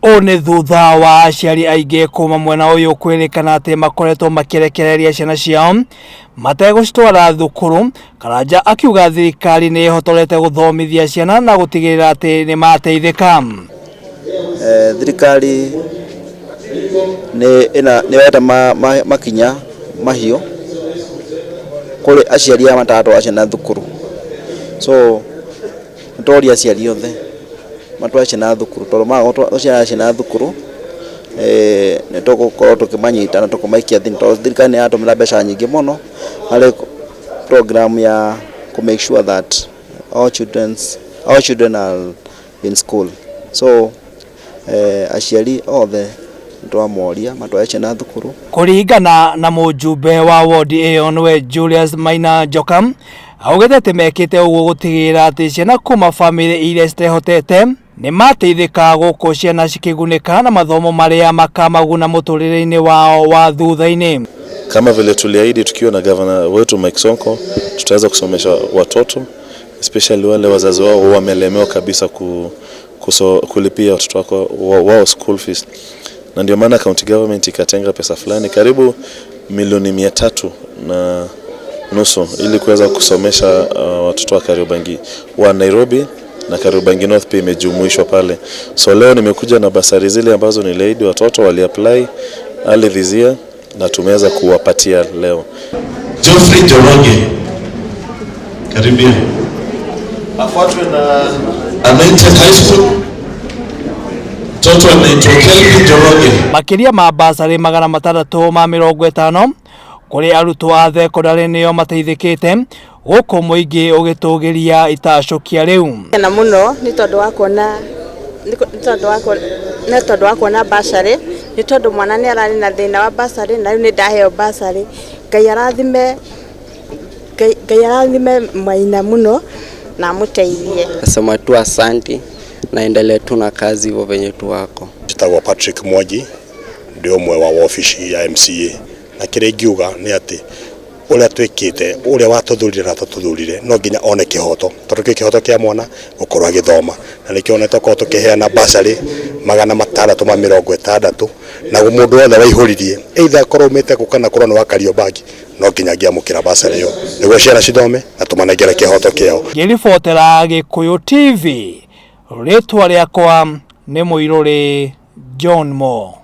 One thutha wa aciari aingĩ kuma mwena ũyũ kwĩrĩkana atĩ makoretwo makĩrekereria ciana ciao mategũcitwara thukuru. Karanja akiuga thirikari nĩ ĩhotorete gũthomithia ciana na gũtigĩrĩra atĩ nĩ mateithĩka. Thirikari nĩyoete makinya mahiũ kũrĩ aciari matatwara ciana thukuru. So nĩtũroria aciari othe matwara ciana thukuru, tondũ magũtwara ciana thukuru nĩtũgũkorwo tũkĩmanyita na tũkũmaikia thĩinĩ, tondũ thirikari nĩyatũmĩra mbeca nyingĩ mũno harĩ program ya to make sure that all children are in school. So aciari othe twamoria matwara ciana thukuru. Kũringana na mũjumbe wa wodi ĩyo nĩwe Mca Maina Njoka, augĩte atĩ mekĩte ũguo gũtigĩrĩra atĩ ciana kuma famĩlĩ iria citehotete nĩ mateithĩka gũkũ ciana cikĩgunĩka na mathomo marĩa makamaguna mũtũrĩre-inĩ wao wa thutha-inĩ. Kama vile tuliahidi tukiwa na governor wetu Mike Sonko, tutaweza kusomesha watoto, especially wale wazazi wao wamelemewa kabisa kulipia watoto wao school fees. Na ndio maana county government ikatenga pesa fulani karibu milioni 350 ili kuweza kusomesha watoto wa Kariobangi wa Nairobi, na Kariobangi North pia imejumuishwa pale. So leo nimekuja na bursary zile ambazo niliahidi watoto wali apply early this year na tumeweza kuwapatia leo. Karibia. Afuatwe na Anointed High School. Toto anaitwa Kelvin Joroge. Makiria ma bursary 650 kuri arutwo a thekondarĩ nĩo mateithĩkĩte gũkũ mũingĩ ũgĩtũgĩria itacokia rĩu. Na muno nĩ tondũ wa kuona bursary, nĩ tondũ mwana nĩ ararĩ na thĩna wa bursary na rĩu nĩ ndaheo bursary. Ngai arathime Maina muno na mũteithie. Nasema tu asante na endelee tu na kazi hivyo venye tu wako. Njitagwo Patrick Mwangi, ndio ũmwe wa ofici ya MCA, na kĩrĩa ingiuga nĩ atĩ ũrĩa twĩkĩte ũrĩa watũthurire na tũthurire no nginya one kĩhoto, tondũ kĩhoto kĩa mwana gũkorwo agĩthoma, na nĩkĩo onete ko tũkĩheana bursary 660 na mũndũ wothe waihũririe either korwo umĩte gũkana korwo nĩ wa Kariobangi no nginya angĩamũkĩra bursary ĩyo nĩguo ciana cithome na tũmanengere kĩhoto kĩao. Ngĩribotera Gikuyu TV, rĩtwa rĩakwa nĩ MUIRURI JOHNMO.